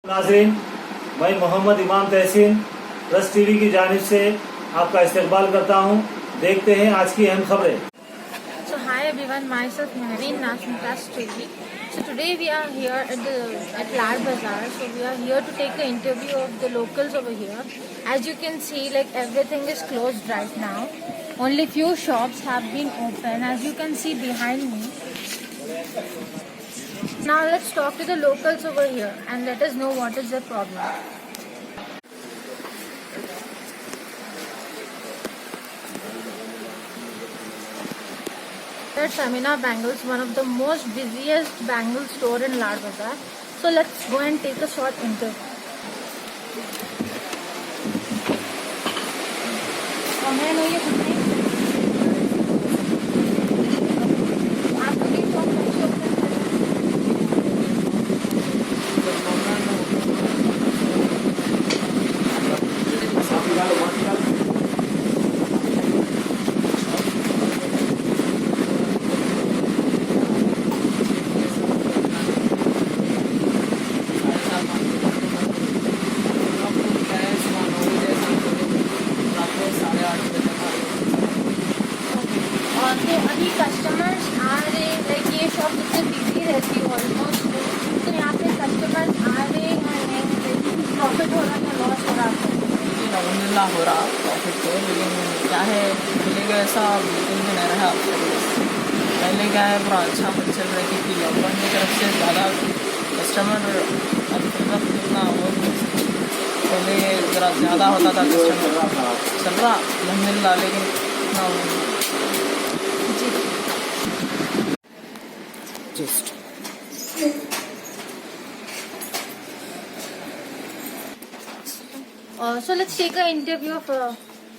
नाज़रीन, मैं मोहम्मद इमाम तहसीन प्लस टीवी की जानिब से आपका इस्तकबाल करता हूँ। देखते हैं आज की अहम खबरें। So hi everyone, myself Mehreen Naz from Plus TV. So today we are here at Lad Bazaar. So we are here to take an interview of the locals over here. As you can see, like everything is closed right now. Only few shops have been open, as you can see behind me. Now let's talk to the locals over here and let us know what is their problem. At Samina Bangles, one of the most busiest bangle store in Lad Bazaar. So let's go and take a short interview. तो अभी customers आ रहे, like ये shop जितनी busy रहती है almost, तो यहाँ पे कस्टमर्स आ रहे हैं, प्रॉफिट हो रहा है या लॉस हो रहा है? अलहमदिल्ला हो रहा प्रॉफिट तो, लेकिन क्या है पहले का ऐसा बिल्कुल भी नहीं रहा। पहले क्या है पूरा अच्छा चल रही थी कि लॉकडाउन की तरफ से ज़्यादा कस्टमर इतना वो पहले ज़रा ज़्यादा होता था कस्टमर, चल रहा अलहमदिल्ला, लेकिन इतना just so let's take an interview of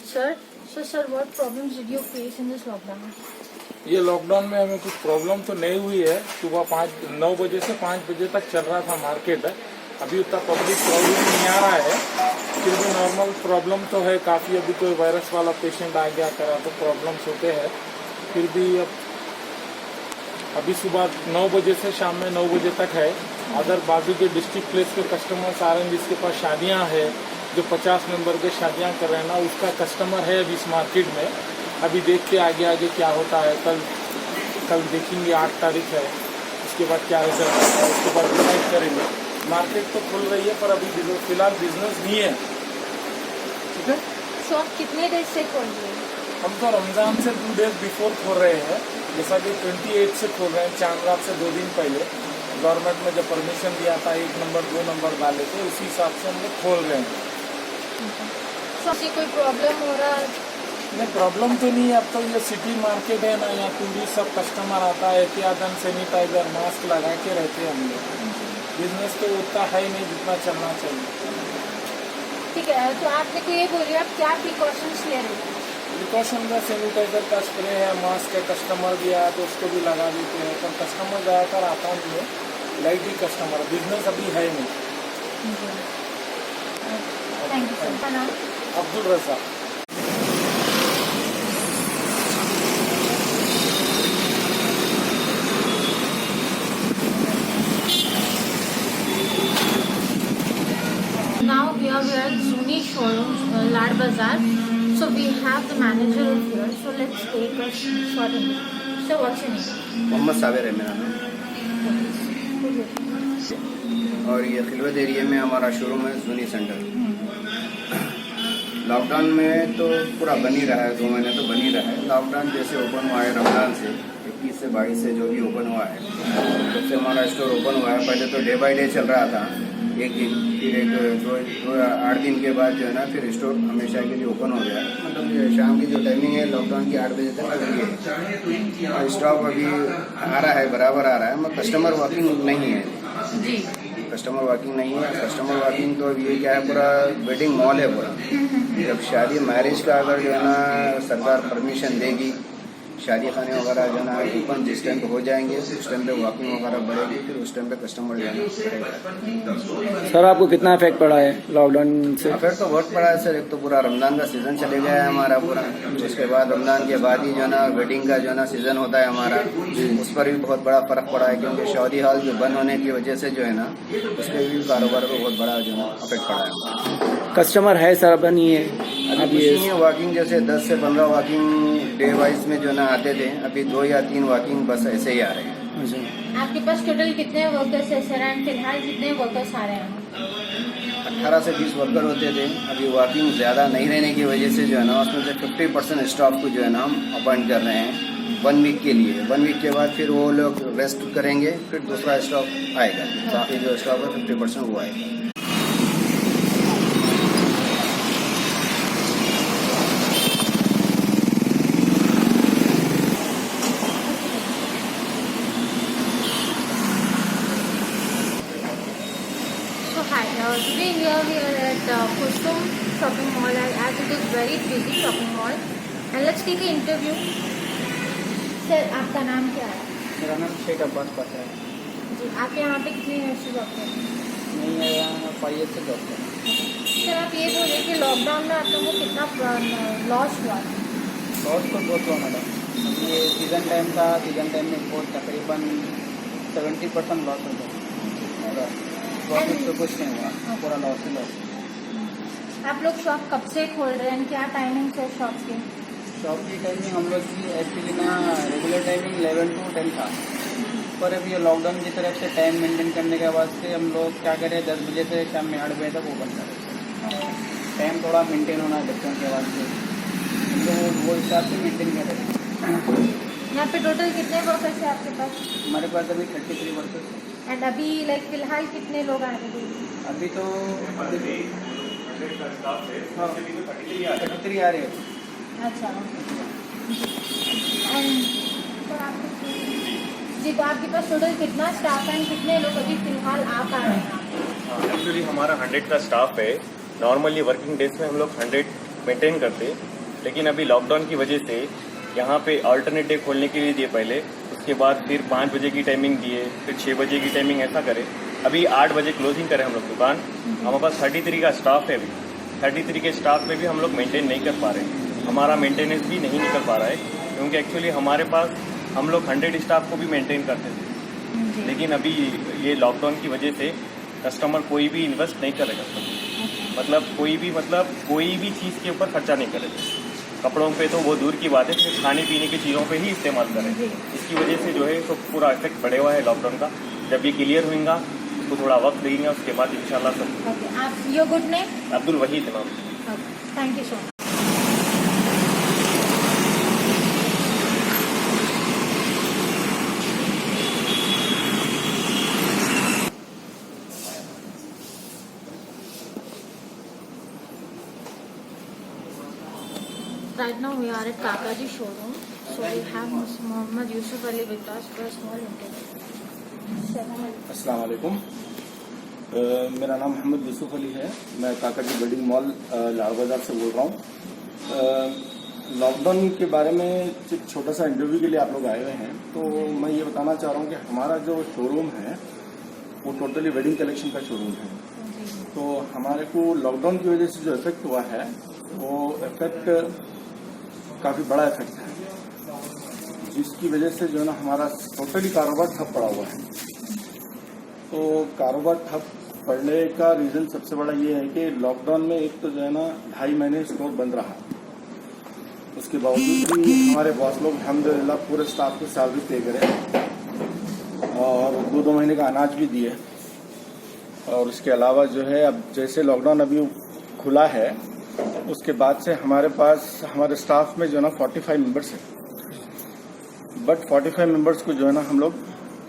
sir. So sir, what problems did you face in this lockdown? ये लॉकडाउन में हमें कुछ प्रॉब्लम तो नहीं हुई है। सुबह 9 बजे से 5 बजे तक चल रहा था मार्केट। अभी उतना पब्लिक प्रॉब्लम नहीं आ रहा है, फिर भी नॉर्मल प्रॉब्लम तो है काफ़ी। अभी कोई वायरस वाला पेशेंट आ गया करा तो प्रॉब्लम्स होते हैं। फिर भी अभी सुबह 9 बजे से शाम में 9 बजे तक है। अदर बाजू के डिस्ट्रिक्ट प्लेस के कस्टमर्स आ रहे हैं जिसके पास शादियां हैं, जो 50 मेंबर के शादियां कर रहे हैं ना, उसका कस्टमर है अभी इस मार्केट में। अभी देखते आगे आगे क्या होता है। कल देखेंगे, 8 तारीख है, उसके बाद क्या रिजल्ट आता है, उसके बाद डिसाइड करेंगे। मार्केट तो खुल रही है पर अभी फिलहाल बिजनेस नहीं है। ठीक है, शॉप कितने देर से खोल रही है? हम तो रमज़ान से 2 डेज बिफोर खोल रहे हैं, जैसा कि 28 से खोल रहे हैं, चांद रात से 2 दिन पहले। गवर्नमेंट ने जब परमिशन दिया था 1 नंबर 2 नंबर डाले थे, उसी हिसाब से हम लोग खोल रहे हैं। कोई प्रॉब्लम हो रहा है? नहीं, प्रॉब्लम तो नहीं है। अब तो ये सिटी मार्केट है ना, यहाँ टूरिस्ट सब कस्टमर आता है, एहतियातन सैनिटाइजर मास्क लगा के रहते हैं हम लोग। बिजनेस तो उतना है नहीं जितना चलना चाहिए। ठीक है, तो आपने को ये बोलिए आप क्या प्रिकॉशंस ले रहे हैं? प्रिकॉशन में सैनिटाइजर का स्प्रे है, मास्क है। कस्टमर भी आया तो उसको भी लगा देते हैं, पर कस्टमर ज़्यादातर आता नहीं है, लाइट ही कस्टमर। बिजनेस अभी है नहीं। Thank you sir. Abdul Raza. Now we are at Zuni showroom, Lad Bazaar. So we have the manager over here. So let's take a short interview. So what's your name? Mohammad Sabir है मेरा नाम, और ये Khilwat area में हमारा शोरूम है, जूनी centre. Lockdown में तो पूरा बन ही रहा है, 2 महीने तो बन ही रहा है। लॉकडाउन जैसे ओपन हुआ है रमज़ान से 21 से 22 से जो भी ओपन हुआ है, जब से हमारा स्टोर ओपन हुआ है, पहले तो डे बाई डे चल रहा था, एक दिन, फिर एक 8 दिन के बाद जो है ना, फिर स्टोर हमेशा के लिए ओपन हो गया। मतलब शाम की जो टाइमिंग है लॉकडाउन की 8 बजे तक लगी है, और स्टॉक अभी आ रहा है, बराबर आ रहा है, मगर कस्टमर वॉकिंग नहीं है जी। कस्टमर वॉकिंग नहीं है। कस्टमर वॉकिंग तो ये क्या है, पूरा वेडिंग मॉल है पूरा। जब शादी मैरिज का अगर जो है ना सरकार परमिशन देगी शादी खाने वगैरह जो ना ओपन जिस टाइम पे हो जाएंगे उस टाइम पे वॉकिंग वगैरह बढ़ेगी, फिर उस टाइम पे कस्टमर जो है बढ़ेगा। सर आपको कितना इफेक्ट पड़ा है लॉकडाउन से? इफेक्ट तो बहुत पड़ा है सर। एक तो पूरा रमजान का सीजन चले गया है हमारा पूरा, उसके बाद रमजान के बाद ही जो है ना वेडिंग का जो है ना सीजन होता है हमारा, उस पर भी बहुत बड़ा फर्क पड़ा है, क्योंकि शादी हॉल जो बंद होने की वजह से जो है ना उस पर भी कारोबार को बहुत बड़ा जो है ना इफेक्ट पड़ा है। कस्टमर है सर अब नहीं है? अभी कुछ नहीं है। वॉकिंग जैसे 10 से 15 वॉकिंग डे वाइज में जो ना आते थे, अभी 2 या 3 वॉकिंग बस ऐसे ही आ रहे हैं। आपके पास टोटल कितने वर्कर्स है सर, एंड फिलहाल कितने वर्कर्स आ रहे हैं? 18 से 20 वर्कर होते थे। अभी वॉकिंग ज़्यादा नहीं रहने की वजह से जो है ना उसमें से 50% स्टाफ को जो है ना हम अपॉइंट कर रहे हैं 1 वीक के लिए। 1 वीक के बाद फिर वो लोग रेस्ट करेंगे, फिर दूसरा स्टाफ आएगा, बाकी जो स्टाफ है 50% वो आएगा। So hi, today here we are at Kusum shopping mall, as it is very busy shopping mall, and let's take an interview. Sir आपका नाम क्या है? मेरा नाम शेख अब्बास पता है। जी, आप यहाँ पे कितने ईयर से जॉब करते हैं? मैं यहाँ 5 ईयर से जॉब करता हूँ। सर आप ये बोलिए कि लॉकडाउन में आप लोगों को कितना लॉस हुआ? लॉस तो बहुत हुआ मैडम। ये सीज़न टाइम था, सीज़न टाइम में बहुत तकरीबन 70% लॉस हो गया। प्रॉफिट तो कुछ नहीं हुआ, पूरा लॉस ही लॉस। आप लोग शॉप कब से खोल रहे हैं, क्या टाइमिंग है शॉप की? शॉप की टाइमिंग हम लोग की एक्चुअली ना रेगुलर टाइमिंग 11 to 10 था, पर अभी ये लॉकडाउन की तरफ से टाइम मेंटेन करने के वास्ते हम लोग क्या करें 10 बजे से शाम में 8 बजे तक ओपन करें। टाइम थोड़ा मेंटेन होना है बच्चों के वास्ते, तो वो हिसाब से मेंटेन करें। यहाँ पे टोटल कितने वर्कर्स हैं आपके पास? हमारे पास अभी 33 वर्कर्स हैं। एंड अभी लाइक फिलहाल कितने लोग आ रहे हैं? अभी तो 33 आ रहे हैं। अच्छा। एंड जी, तो आपके पास टोटल कितना स्टाफ है, कितने लोग अभी फिलहाल आ पा रहे हैं? एक्चुअली हमारा 100 का स्टाफ है। नॉर्मली वर्किंग डेज में हम लोग 100 मेंटेन करते, लेकिन अभी लॉकडाउन की वजह से यहाँ पे अल्टरनेट डे खोलने के लिए दिए पहले, उसके बाद फिर 5 बजे की टाइमिंग दिए, फिर 6 बजे की टाइमिंग, ऐसा करें। अभी 8 बजे क्लोजिंग करें हम लोग दुकान। हमारे पास 33 का स्टाफ है। अभी 33 के स्टाफ में भी हम लोग मेंटेन नहीं कर पा रहे हैं, हमारा मेंटेनेंस भी नहीं निकल पा रहा है, क्योंकि एक्चुअली हमारे पास हम लोग 100 स्टाफ को भी मेंटेन करते थे, लेकिन अभी ये लॉकडाउन की वजह से कस्टमर कोई भी इन्वेस्ट नहीं करेगा। मतलब कोई भी चीज़ के ऊपर खर्चा नहीं करेगा। कपड़ों पे तो वो दूर की बात है, सिर्फ खाने पीने की चीज़ों पे ही इस्तेमाल करें। इसकी वजह से जो है तो पूरा इफेक्ट पड़े हुआ है लॉकडाउन का। जब ये क्लियर होगा उसको थोड़ा वक्त देंगे, उसके बाद इंशाल्लाह सब। आप your good name? Abdul Wahid Imam. Thank you so much. Right now we are at Kakaji showroom, so we have Mr. Mohammad Yusuf Ali with us for a small interview. अस्सलाम वालेकुम। मेरा नाम मोहम्मद यूसुफ अली है। मैं काकाजी बिल्डिंग मॉल लाल बाजार से बोल रहा हूँ। लॉकडाउन के बारे में एक छोटा सा इंटरव्यू के लिए आप लोग आए हुए हैं, तो मैं ये बताना चाह रहा हूँ कि हमारा जो शोरूम है वो टोटली वेडिंग कलेक्शन का शोरूम है। तो हमारे को लॉकडाउन की वजह से जो इफेक्ट हुआ है वो इफेक्ट काफ़ी बड़ा इफेक्ट है, जिसकी वजह से जो है ना हमारा टोटली कारोबार ठप पड़ा हुआ है। तो कारोबार ठप पड़ने का रीज़न सबसे बड़ा ये है कि लॉकडाउन में एक तो जो है ना 2.5 महीने स्टोर बंद रहा, उसके बावजूद भी हमारे बॉस लोग अल्हम्दुलिल्लाह पूरे स्टाफ को सैलरी पे करे और 2-2 महीने का अनाज भी दिए। और उसके अलावा जो है अब जैसे लॉकडाउन अभी खुला है उसके बाद से हमारे पास हमारे स्टाफ में जो है ना 45 मेंबर्स हैं, बट 45 मेंबर्स को जो है ना हम लोग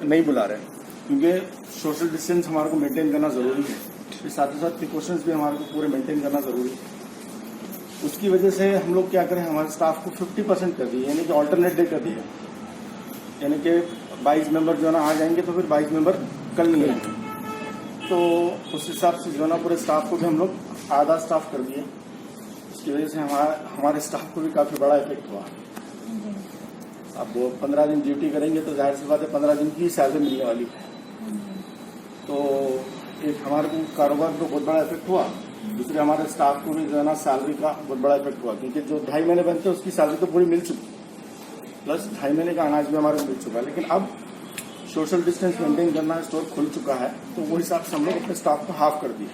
नहीं बुला रहे, क्योंकि सोशल डिस्टेंस हमारे को मेंटेन करना ज़रूरी है। इसके साथ ही साथ प्रिकॉशंस भी हमारे को पूरे मेंटेन करना ज़रूरी है। उसकी वजह से हम लोग क्या करें, हमारे स्टाफ को 50% कर दिए, यानी कि ऑल्टरनेट डे कर दिया, यानी कि 22 मेंबर जो है ना आ जाएंगे तो फिर 22 मेंबर कल नहीं आएंगे। तो उस हिसाब से जो है ना पूरे स्टाफ को भी हम लोग आधा स्टाफ कर दिए। इसकी वजह से हमारे स्टाफ को भी काफ़ी बड़ा इफेक्ट हुआ। अब वो 15 दिन ड्यूटी करेंगे तो जाहिर सी बात है 15 दिन की सैलरी मिलने वाली है। तो एक हमारे को कारोबार को बहुत बड़ा इफेक्ट हुआ, दूसरे हमारे स्टाफ को भी जो है ना सैलरी का बहुत बड़ा इफेक्ट हुआ, क्योंकि जो 2.5 महीने बनते हैं उसकी सैलरी तो पूरी मिल चुकी, प्लस 2.5 महीने का अनाज भी हमारे को मिल चुका है। लेकिन अब सोशल डिस्टेंस मेंटेन करना है, स्टोर खुल चुका है, तो वो हिसाब से हम लोग अपने स्टाफ को हाफ कर दिया।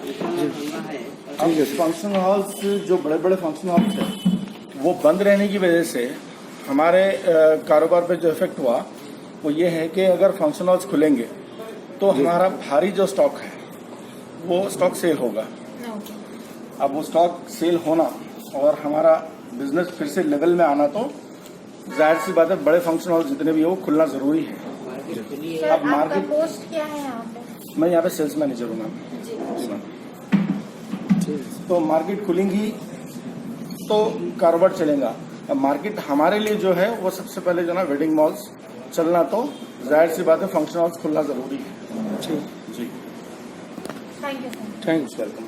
अब फंक्शन हॉल्स, जो बड़े बड़े फंक्शन हॉल्स हैं वो बंद रहने की वजह से हमारे कारोबार पे जो इफेक्ट हुआ वो ये है कि अगर फंक्शन हॉल्स खुलेंगे तो हमारा भारी जो स्टॉक है वो स्टॉक सेल होगा। अब वो स्टॉक सेल होना और हमारा बिजनेस फिर से लेवल में आना, तो जाहिर सी बात है बड़े फंक्शन हॉल जितने भी हो खुलना जरूरी है। सर, अब आपका मार्केट, पोस्ट क्या है यहाँ पे? मैं यहाँ पे सेल्स मैनेजर हूँ मैम। तो मार्केट खुलेंगी तो कारोबार चलेगा। अब मार्केट हमारे लिए जो है वो सबसे पहले जो ना वेडिंग मॉल्स चलना, तो जाहिर सी बात है फंक्शन हॉल्स खुलना जरूरी है। जी thank you sir. Thanks, welcome.